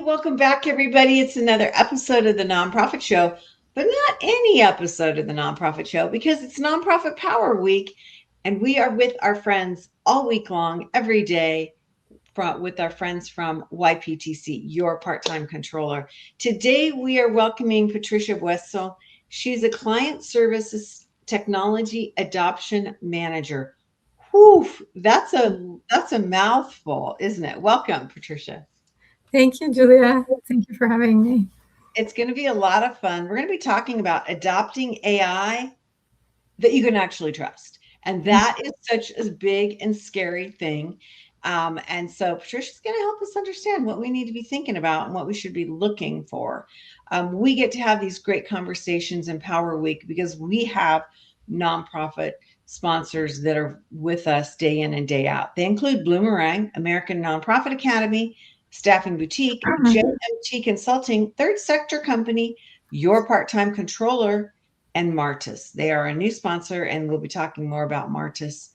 Welcome back, everybody. It's another episode of the Nonprofit Show, but not any episode of the Nonprofit Show because it's Nonprofit Power Week, and we are with our friends all week long, every day, with our friends from YPTC, your part-time controller. Today, we are welcoming Patricia Bueso. She's a client services technology adoption manager. Whew, that's a mouthful, isn't it? Welcome, Patricia. Thank you, Julia. Thank you for having me. It's going to be a lot of fun. We're going to be talking about adopting AI that you can actually trust. And that is such a big and scary thing. And so Patricia's going to help us understand what we need to be thinking about and what we should be looking for. We get to have these great conversations in Power Week because we have nonprofit sponsors that are with us day in and day out. They include Bloomerang, American Nonprofit Academy, Staffing Boutique, JMT Consulting, Third Sector Company, Your Part-Time Controller, and Martis. They are a new sponsor, and we'll be talking more about Martis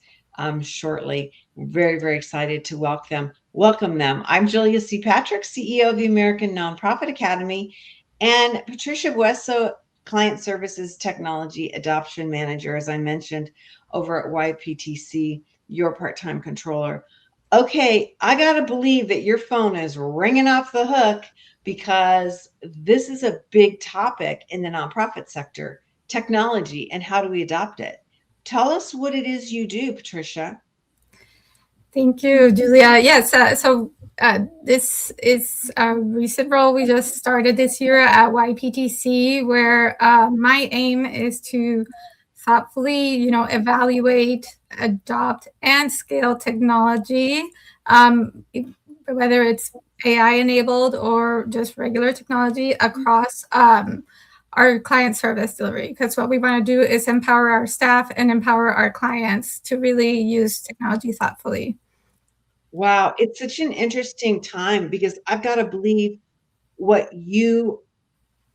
shortly. We're very, very excited to welcome them. I'm Julia C. Patrick, CEO of the American Nonprofit Academy, and Patricia Bueso, Client Services Technology Adoption Manager, as I mentioned, over at YPTC, Your Part-Time Controller. Okay, I got to believe that your phone is ringing off the hook because this is a big topic in the nonprofit sector, technology, and how do we adopt it? Tell us what it is you do, Patricia. Thank you, Julia. Yes, this is a recent role we just started this year at YPTC, where my aim is to thoughtfully, evaluate, adopt, and scale technology, whether it's AI enabled or just regular technology across our client service delivery. Because what we want to do is empower our staff and empower our clients to really use technology thoughtfully. Wow, it's such an interesting time because I've got to believe what you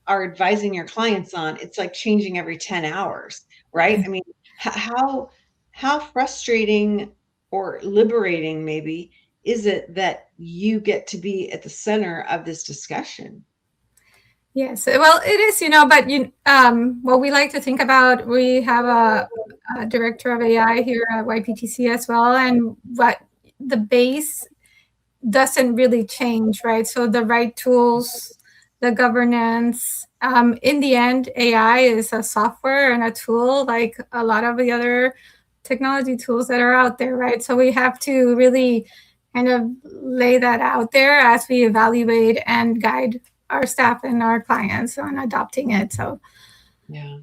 are advising your clients on, it's like changing every 10 hours, right? I mean, how frustrating or liberating maybe is it that you get to be at the center of this discussion? Yes, well, it is, but what we like to think about, we have a director of AI here at YPTC as well, and what the base doesn't really change, right? So the right tools, the governance, in the end, AI is a software and a tool like a lot of the other technology tools that are out there, right? So we have to really kind of lay that out there as we evaluate and guide our staff and our clients on adopting it. So yeah,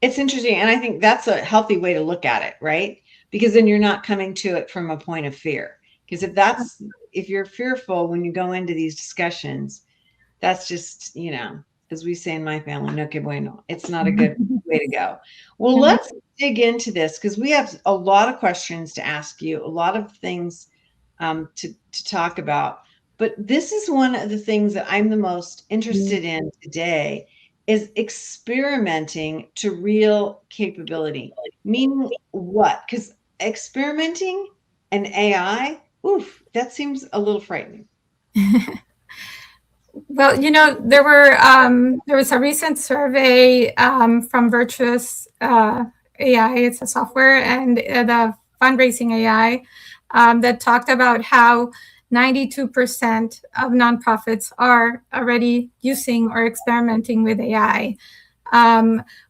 it's interesting. And I think that's a healthy way to look at it, right? Because then you're not coming to it from a point of fear. Because if you're fearful when you go into these discussions, that's just, as we say in my family, no que bueno. It's not a good way to go. Well, let's dig into this because we have a lot of questions to ask you, a lot of things to talk about. But this is one of the things that I'm the most interested in today is experimenting to real capability. Meaning what? Because experimenting and AI, that seems a little frightening. Well, there was a recent survey from Virtuous AI. It's a software and the fundraising AI that talked about how 92% of nonprofits are already using or experimenting with AI.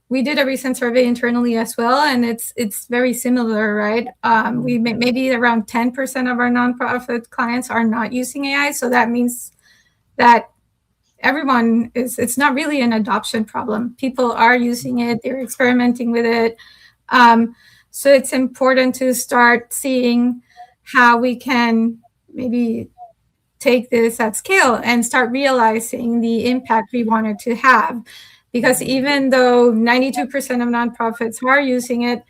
We did a recent survey internally as well, and it's very similar, right? We maybe around 10% of our nonprofit clients are not using AI, so that means that everyone it's not really an adoption problem. People are using it, they're experimenting with it. So it's important to start seeing how we can maybe take this at scale and start realizing the impact we wanted to have. Because even though 92% of nonprofits are using it,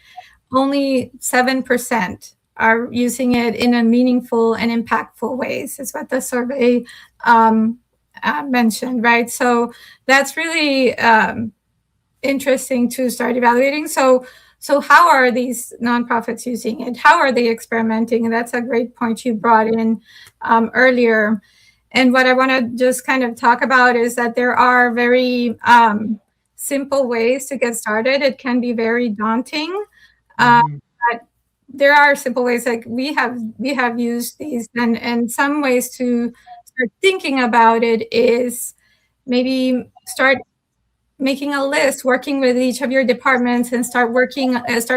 only 7% are using it in a meaningful and impactful ways, is what the survey mentioned, right? So that's really interesting to start evaluating. So how are these nonprofits using it? How are they experimenting? And that's a great point you brought in earlier. And what I want to just kind of talk about is that there are very simple ways to get started. It can be very daunting. Mhm. But there are simple ways, like we have used these, and some ways to start thinking about it is maybe start making a list, working with each of your departments, and start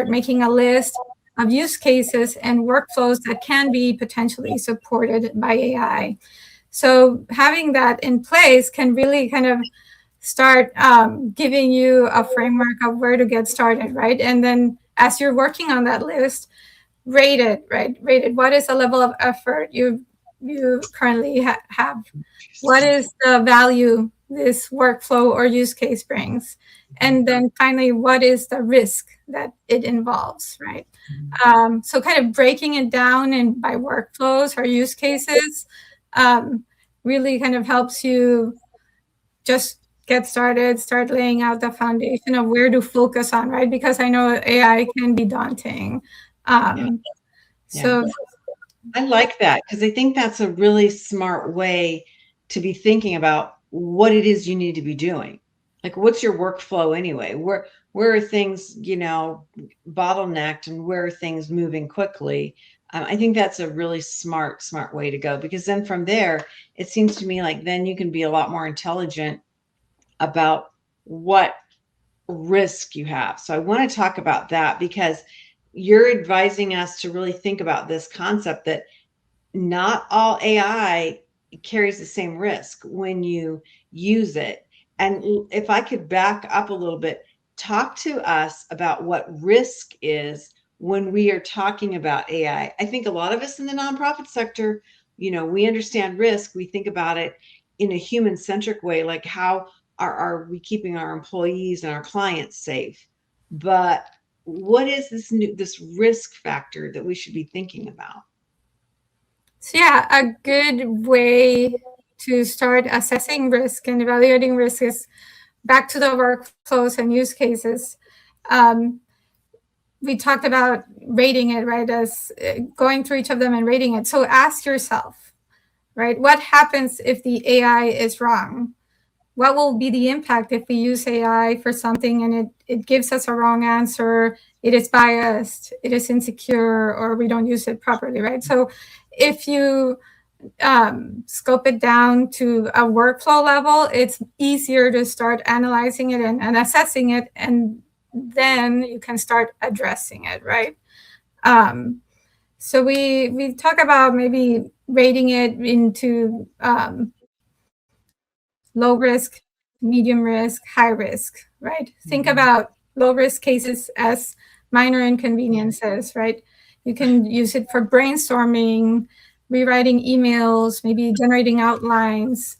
making a list of use cases and workflows that can be potentially supported by AI. So having that in place can really kind of start giving you a framework of where to get started, right? And then as you're working on that list, rate it, right? Rate it. What is the level of effort you currently have? What is the value this workflow or use case brings? And then finally, what is the risk that it involves, right? So kind of breaking it down and by workflows or use cases um, really kind of helps you just get started, start laying out the foundation of where to focus on, right? Because I know AI can be daunting. Yeah. Um, Yeah. so I like that because I think that's a really smart way to be thinking about what it is you need to be doing. Like, what's your workflow anyway? Where are things, bottlenecked, and where are things moving quickly? I think that's a really smart way to go, because then from there, it seems to me like then you can be a lot more intelligent about what risk you have. So I want to talk about that, because you're advising us to really think about this concept that not all AI carries the same risk when you use it. And if I could back up a little bit, talk to us about what risk is when we are talking about AI. I think a lot of us in the nonprofit sector, we understand risk. We think about it in a human centric way, like how are we keeping our employees and our clients safe? But what is this risk factor that we should be thinking about? So yeah, a good way to start assessing risk and evaluating risk is back to the workflows and use cases. Um, we talked about rating it, right? As going through each of them and rating it. So ask yourself, right? What happens if the AI is wrong? What will be the impact if we use AI for something and it gives us a wrong answer, it is biased, it is insecure, or we don't use it properly, right? So if you scope it down to a workflow level, it's easier to start analyzing it and assessing it, and then you can start addressing it, right? So we talk about maybe rating it into low risk, medium risk, high risk, right? Think Mhm. about low risk cases as minor inconveniences, right? You can use it for brainstorming, rewriting emails, maybe generating outlines,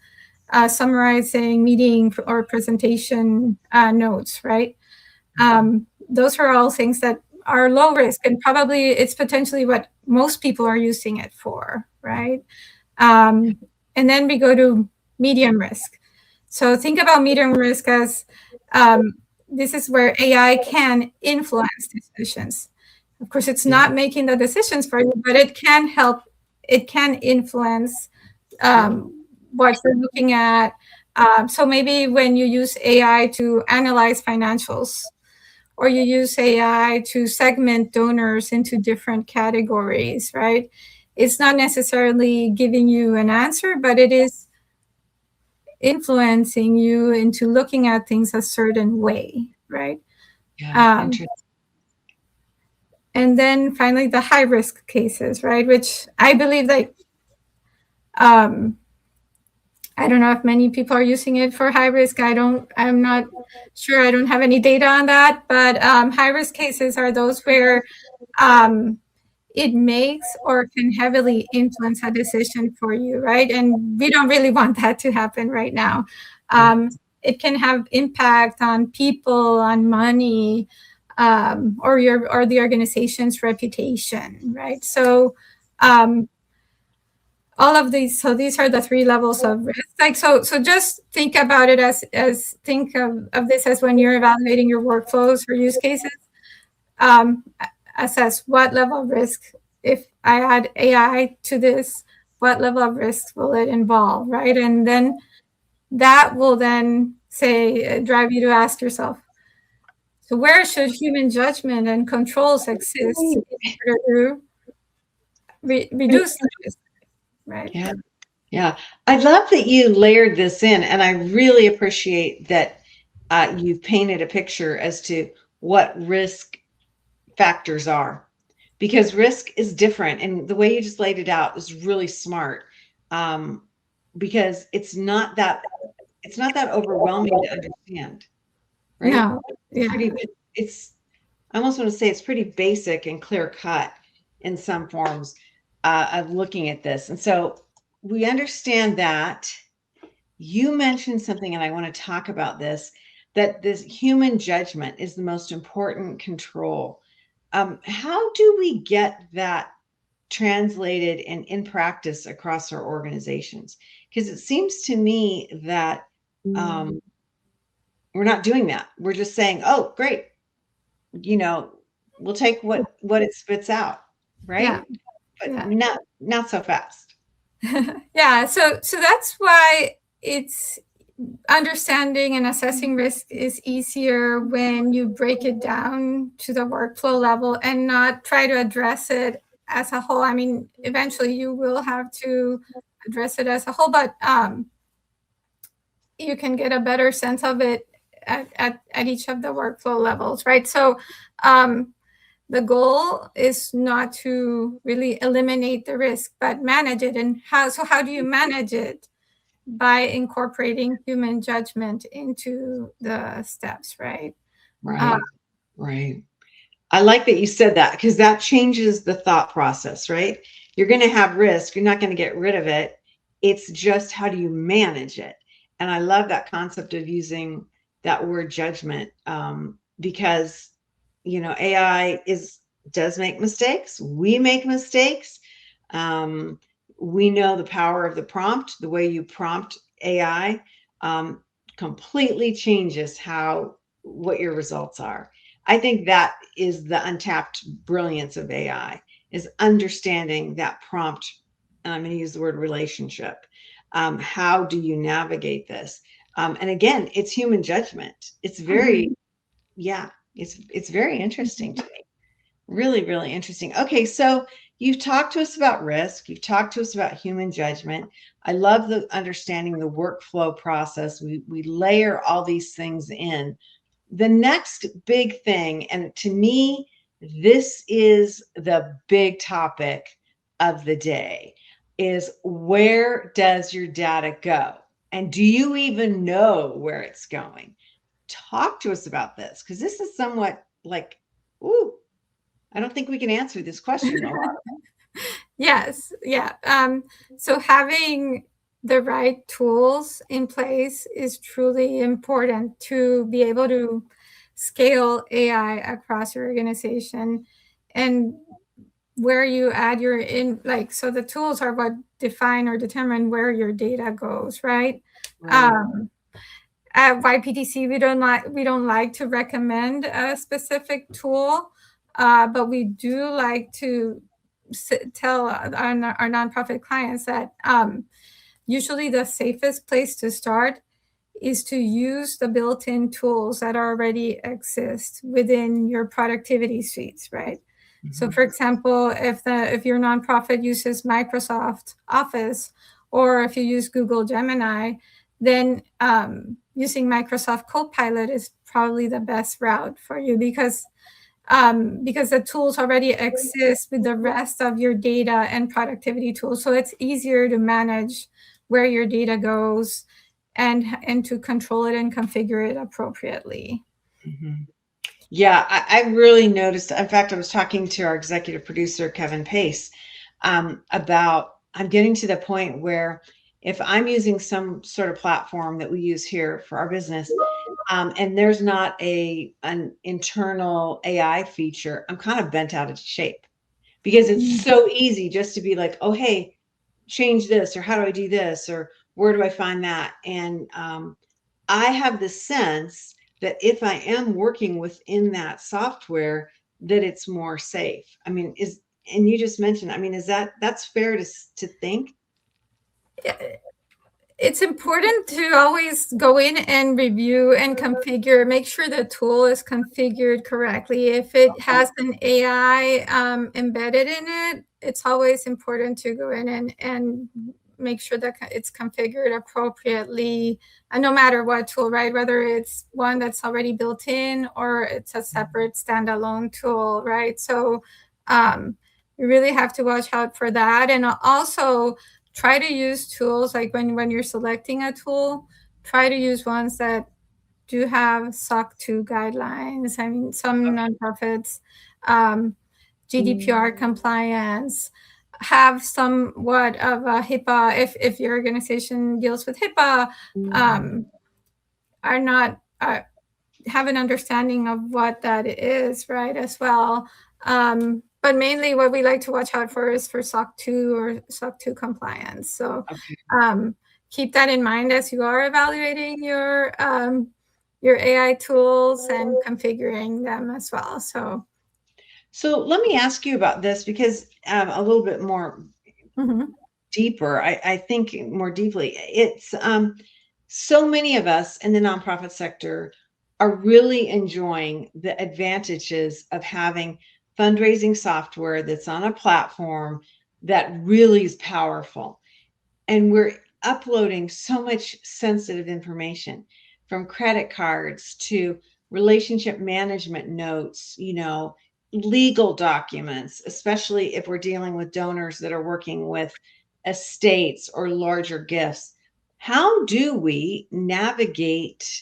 summarizing meeting or presentation notes, right? Those are all things that are low risk, and probably it's potentially what most people are using it for, right? Um, and then we go to medium risk. So think about medium risk as um, this is where AI can influence decisions. Of course, it's Yeah. not making the decisions for you, but it can help. It can influence Sure. what you're looking at. So maybe when you use AI to analyze financials, or you use AI to segment donors into different categories, right? It's not necessarily giving you an answer, but it is influencing you into looking at things a certain way, right? Yeah. Um, Interesting. and then finally, the high risk cases, right? Which I believe that um, I don't know if many people are using it for high risk. I'm not sure. I don't have any data on that. But high risk cases are those where um, it makes or can heavily influence a decision for you, right? And we don't really want that to happen right now. Yeah. It can have impact on people, on money, or the organization's reputation, right? So um, all of these, so these are the three levels of risk. Like so just think about it as think of this as when you're evaluating your workflows or use cases. um, Assess what level of risk, if I add AI to this, what level of risk will it involve, right? And then that will then say, drive you to ask yourself, so where should human judgment and controls exist in order to reduce the risk, right? Yeah. Yeah. I love that you layered this in, and I really appreciate that you've painted a picture as to what risk factors are, because risk is different. And the way you just laid it out is really smart, um, because it's not that overwhelming to understand, right? No, It's yeah, pretty, it's, I almost want to say it's pretty basic and clear cut in some forms of looking at this. And so we understand that. You mentioned something, and I want to talk about this, that this human judgment is the most important control. How do we get that translated and in practice across our organizations? Because it seems to me that um, we're not doing that. We're just saying, "Oh, great, you know, we'll take what it spits out," yeah, right? But yeah. not so fast. Yeah, so that's why it's understanding and assessing risk is easier when you break it down to the workflow level and not try to address it as a whole. I mean, eventually you will have to address it as a whole, but you can get a better sense of it at each of the workflow levels, right? So the goal is not to really eliminate the risk, but manage it. And how do you manage it? By incorporating human judgment into the steps, right? Uh, Right, right. I like that you said that, because that changes the thought process, right? You're going to have risk. You're not going to get rid of it. It's just how do you manage it? And I love that concept of using that word judgment, because AI does make mistakes. We make mistakes. Um, we know the power of the prompt. The way you prompt AI completely changes how what your results are. I think that is the untapped brilliance of AI, is understanding that prompt. And I'm going to use the word relationship. How do you navigate this? And again, it's human judgment. It's very, yeah, it's very interesting to me. Really, really interesting. Okay, so you've talked to us about risk. You've talked to us about human judgment. I love the understanding the workflow process. We layer all these things in. The next big thing, and to me, this is the big topic of the day, is where does your data go? And do you even know where it's going? Talk to us about this, because this is somewhat like, ooh, I don't think we can answer this question a lot. yes, yeah. So having the right tools in place is truly important to be able to scale AI across your organization. And where you add your in, like, so the tools are what define or determine where your data goes, right? Right. um, at YPTC, we don't like to recommend a specific tool, but we do like to tell our nonprofit clients that usually the safest place to start is to use the built-in tools that already exist within your productivity suites, right? So, Mhm. for example, if your nonprofit uses Microsoft Office, or if you use Google Gemini, then using Microsoft Copilot is probably the best route for you, because the tools already exist with the rest of your data and productivity tools. So it's easier to manage where your data goes and to control it and configure it appropriately. Mhm. Yeah, I really noticed. In fact, I was talking to our executive producer, Kevin Pace, about I'm getting to the point where if I'm using some sort of platform that we use here for our business, and there's not an internal AI feature, I'm kind of bent out of shape, because it's so easy just to be like, oh, hey, change this, or how do I do this, or where do I find that? And I have the sense that if I am working within that software, that it's more safe. I mean, and you just mentioned, I mean, that's fair to think? It's important to always go in and review and configure, make sure the tool is configured correctly. If it has an AI embedded in it, it's always important to go in and make sure that it's configured appropriately, and no matter what tool, right? Whether it's one that's already built in or it's a separate standalone tool, right? So you really have to watch out for that. And also, try to use tools like when you're selecting a tool, try to use ones that do have SOC 2 guidelines. I mean, some nonprofits, GDPR compliance, have somewhat of a HIPAA, if your organization deals with HIPAA, are not have an understanding of what that is, right, as well. But mainly what we like to watch out for is for SOC 2 or SOC 2 compliance. So keep that in mind as you are evaluating your AI tools and configuring them as well. So let me ask you about this, because a little bit more deeper, I think more deeply, it's so many of us in the nonprofit sector are really enjoying the advantages of having fundraising software that's on a platform that really is powerful. And we're uploading so much sensitive information, from credit cards to relationship management notes, legal documents, especially if we're dealing with donors that are working with estates or larger gifts. How do we navigate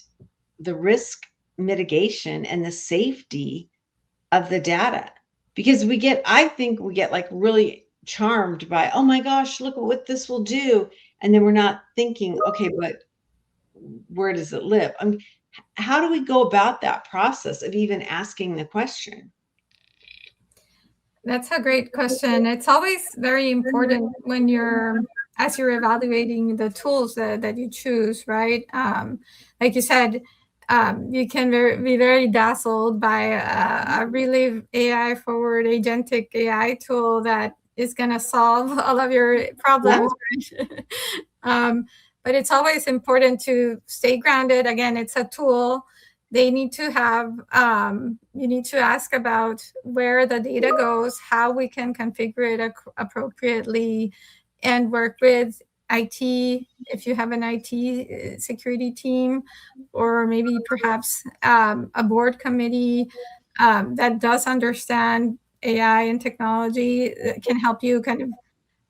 the risk mitigation and the safety of the data? Because I think we get like really charmed by, oh my gosh, look at what this will do. And then we're not thinking, okay, but where does it live? How do we go about that process of even asking the question? That's a great question. It's always very important when as you're evaluating the tools that you choose, right? Like you said, you can be very dazzled by a really AI forward agentic AI tool that is going to solve all of your problems. Right? But it's always important to stay grounded. Again, it's a tool. They need to have, you need to ask about where the data goes, how we can configure it appropriately, and work with IT, if you have an IT security team, or maybe perhaps a board committee that does understand AI and technology, can help you kind of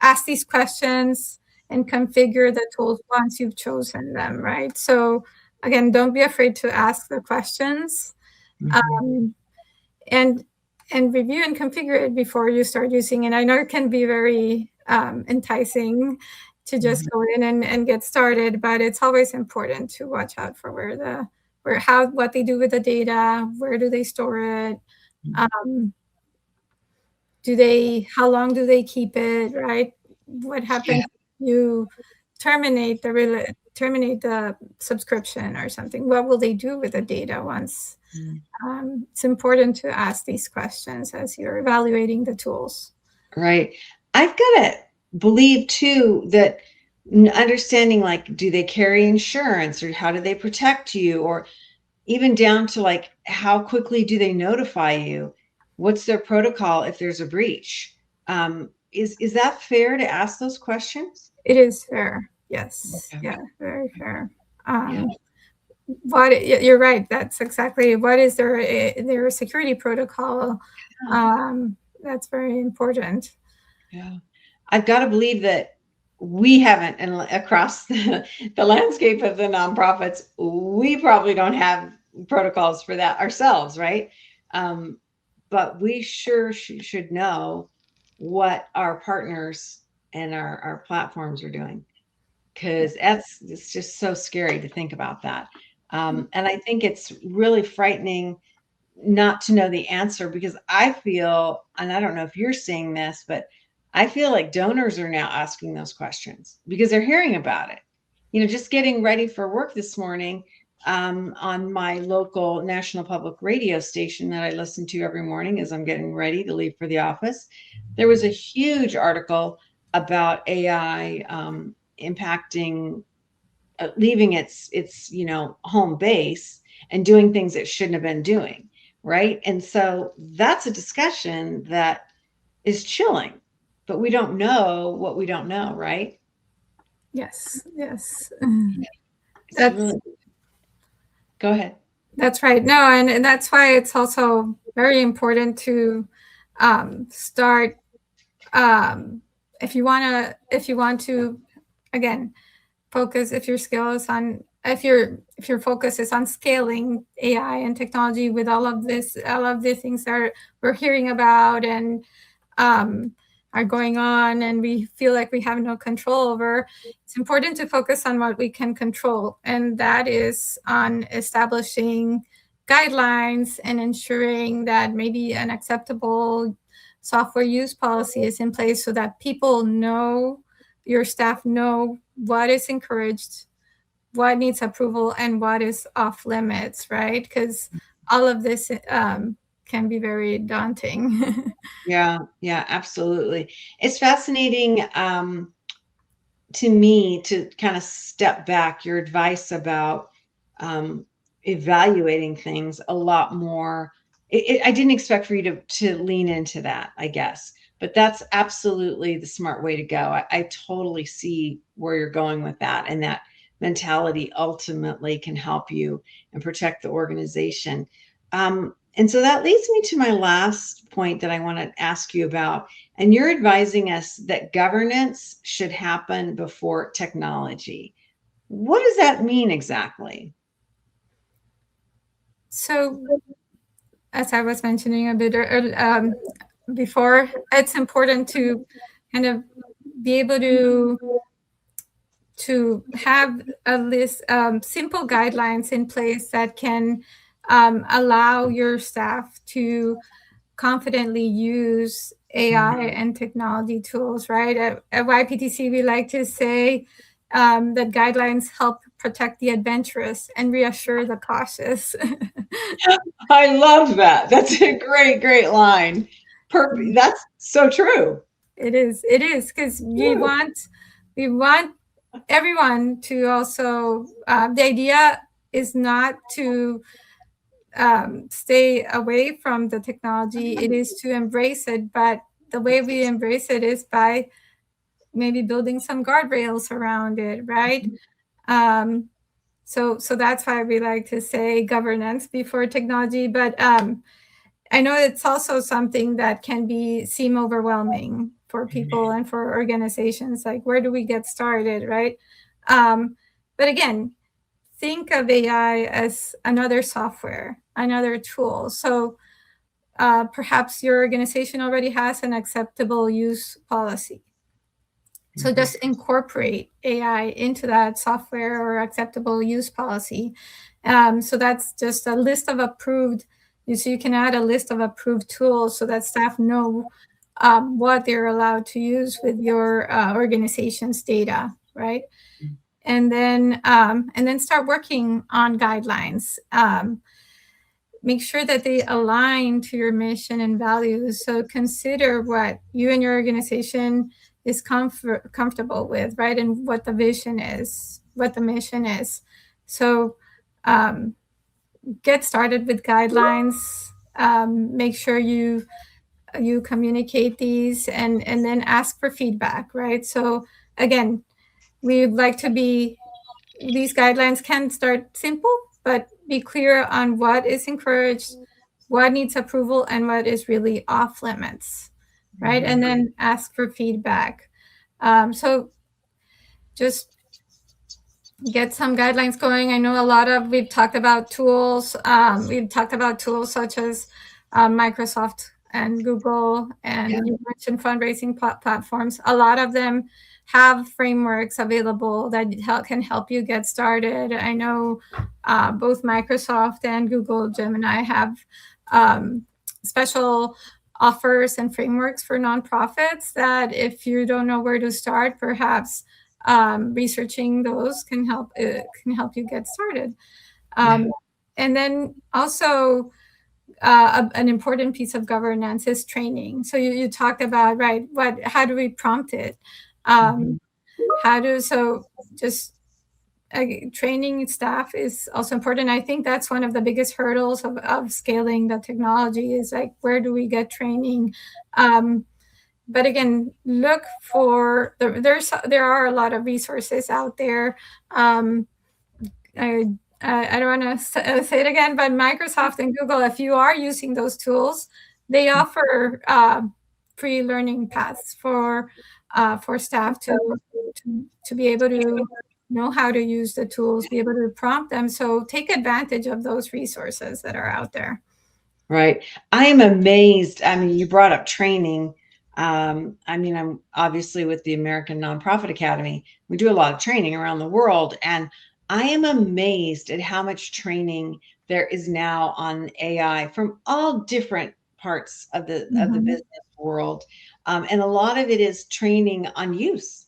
ask these questions and configure the tools once you've chosen them, right? So again, don't be afraid to ask the questions, and review and configure it before you start using it. I know it can be very enticing to just go in and get started, but it's always important to watch out for what they do with the data, where do they store it, how long do they keep it, right? What happens if you terminate the subscription or something? What will they do with the data once? It's important to ask these questions as you're evaluating the tools. Right. I've got to believe too that understanding, like, do they carry insurance, or how do they protect you, or even down to like, how quickly do they notify you? What's their protocol if there's a breach? Is that fair to ask those questions? It is fair. Yes. Okay. Yeah, very fair. You're right. That's exactly what is their security protocol. That's very important. Yeah. I've got to believe that we haven't, and across the landscape of the nonprofits, we probably don't have protocols for that ourselves, right? But we sure should know what our partners and our platforms are doing, because it's just so scary to think about that. And I think it's really frightening not to know the answer, because I feel, and I don't know if you're seeing this, but I feel like donors are now asking those questions because they're hearing about it. Just getting ready for work this morning, on my local national public radio station that I listen to every morning as I'm getting ready to leave for the office, there was a huge article about AI impacting, leaving its home base and doing things it shouldn't have been doing, right? And so that's a discussion that is chilling, but we don't know what we don't know, right? Yes, yes. It's That's really, go ahead. that's right. No, and that's why it's also very important to start, if you want to, again, focus, if your skill is on, if your focus is on scaling AI and technology with all of the things that we're hearing about and um, are going on, and we feel like we have no control over, it's important to focus on what we can control, and that is on establishing guidelines and ensuring that maybe an acceptable software use policy is in place so that people know, your staff know what is encouraged, what needs approval, and what is off limits, right? Because all of this can be very daunting. Yeah, yeah, absolutely. It's fascinating to me to kind of step back your advice about um, evaluating things a lot more. I didn't expect for you to lean into that, I guess, but that's absolutely the smart way to go. I totally see where you're going with that, and that mentality ultimately can help you and protect the organization. And so that leads me to my last point that I want to ask you about. And you're advising us that governance should happen before technology. What does that mean exactly? So, as I was mentioning a bit before, it's important to kind of be able to have a list, simple guidelines in place that can allow your staff to confidently use AI and technology tools, right? At YPTC, we like to say that guidelines help protect the adventurous and reassure the cautious. I love that. That's a great, great line. Perfect. That's so true. It is, because True. we want everyone to also. The idea is not to stay away from the technology; it is to embrace it. But the way we embrace it is by maybe building some guardrails around it, right? Um, so that's why we like to say governance before technology. But I know it's also something that can be seem overwhelming for people and for organizations. Like, where do we get started, right? Um, but again, think of AI as another software, another tool. So perhaps your organization already has an acceptable use policy. So Mhm. just incorporate AI into that software or acceptable use policy. So that's just a list of approved. So you can add a list of approved tools so that staff know what they're allowed to use with your organization's data, right? And then start working on guidelines. Make sure that they align to your mission and values. So consider what you and your organization is comfortable with, right? And what the vision is, what the mission is. So um, get started with guidelines. Make sure you communicate these, and then ask for feedback, right? So again, we'd like to be, these guidelines can start simple, but be clear on what is encouraged, what needs approval, and what is really off limits, right? And Mhm. then ask for feedback. So just get some guidelines going. I know a lot of, we've talked about tools. We've talked about tools such as Microsoft and Google, Yeah. and you mentioned fundraising platforms. A lot of them have frameworks available that can help you get started. I know both Microsoft and Google Gemini have special offers and frameworks for nonprofits that, if you don't know where to start, perhaps researching those can help you get started. Yeah. Um, and then also an important piece of governance is training. So you talked about, right, what, how do we prompt it? Um, Mhm. how to, so just training staff is also important. I think that's one of the biggest hurdles of scaling the technology is like, where do we get training? But again, look for there are a lot of resources out there. I, I don't want to say it again, but Microsoft and Google, if you are using those tools, they offer free learning paths for staff to be able to know how to use the tools, be able to prompt them. So take advantage of those resources that are out there. Right. I am amazed. I mean, you brought up training. I mean, I'm obviously with the American Nonprofit Academy. We do a lot of training around the world, and I am amazed at how much training there is now on AI from all different parts of the Mm-hmm. business world. And a lot of it is training on use.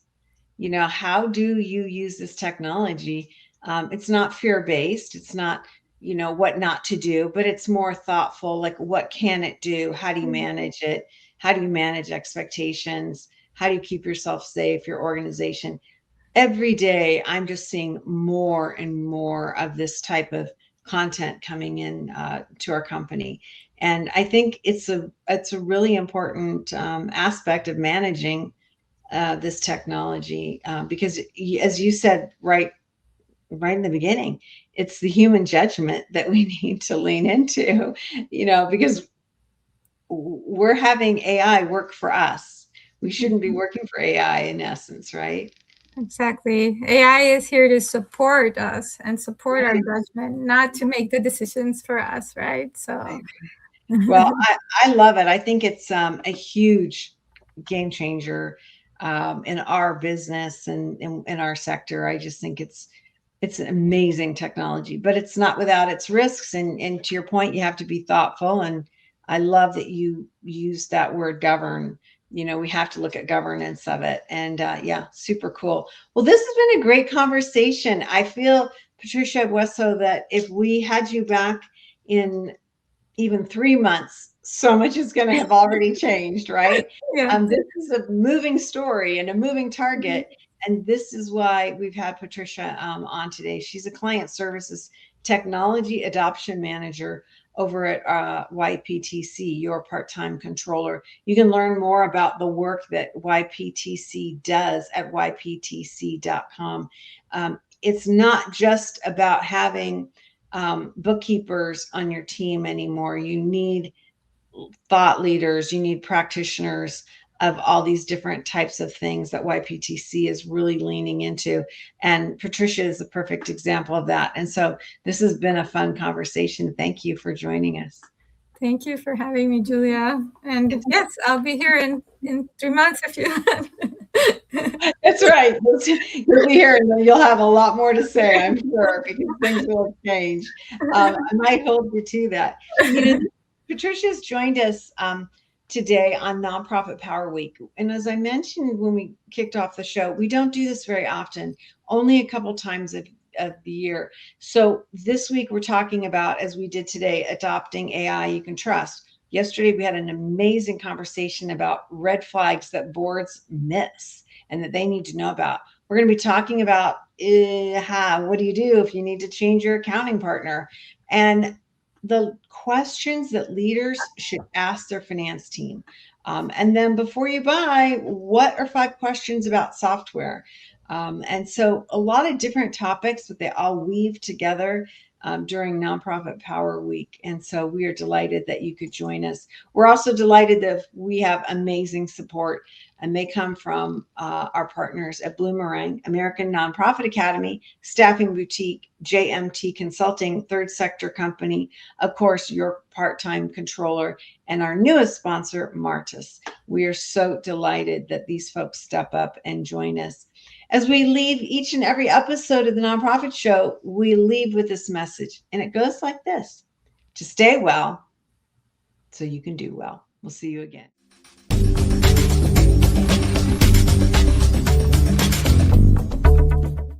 How do you use this technology? It's not fear based. It's not, what not to do, but it's more thoughtful. Like, what can it do? How do you manage it? How do you manage expectations? How do you keep yourself safe, your organization? Every day, I'm just seeing more and more of this type of content coming in to our company. And I think it's a really important aspect of managing this technology because, as you said right in the beginning, it's the human judgment that we need to lean into, because we're having AI work for us. We shouldn't be working for AI in essence, right? Exactly. AI is here to support us and support our Right. judgment, not to make the decisions for us, right? So, Well, I love it. I think it's a huge game changer in our business and in our sector. I just think it's an amazing technology, but it's not without its risks. And to your point, you have to be thoughtful. And I love that you use that word govern. We have to look at governance of it. And yeah, super cool. Well, this has been a great conversation. I feel, Patricia Bueso, that if we had you back in even 3 months, so much is going to have already changed, right? yeah. This is a moving story and a moving target. And this is why we've had Patricia on today. She's a client services technology adoption manager over at YPTC, your part time controller. You can learn more about the work that YPTC does at yptc.com. It's not just about having bookkeepers on your team anymore. You need thought leaders, you need practitioners of all these different types of things that YPTC is really leaning into. And Patricia is the perfect example of that. And so this has been a fun conversation. Thank you for joining us. Thank you for having me, Julia. And yes, I'll be here in 3 months if you. That's right. You'll be here and you'll have a lot more to say, I'm sure, because things will have changed. I might hold you to that. Patricia's joined us today on Nonprofit Power Week. And as I mentioned when we kicked off the show, we don't do this very often, only a couple times of the year. So this week we're talking about, as we did today, adopting AI you can trust. Yesterday we had an amazing conversation about red flags that boards miss and that they need to know about. We're going to be talking about what do you do if you need to change your accounting partner, and the questions that leaders should ask their finance team. And then before you buy, what are 5 questions about software? And so a lot of different topics, but they all weave together during Nonprofit Power Week. And so we are delighted that you could join us. We're also delighted that we have amazing support, and they come from our partners at Bloomerang, American Nonprofit Academy, Staffing Boutique, JMT Consulting, Third Sector Company, of course, your part-time controller, and our newest sponsor, Martis. We are so delighted that these folks step up and join us. As we leave each and every episode of the Nonprofit Show, we leave with this message, and it goes like this: to stay well so you can do well. We'll see you again.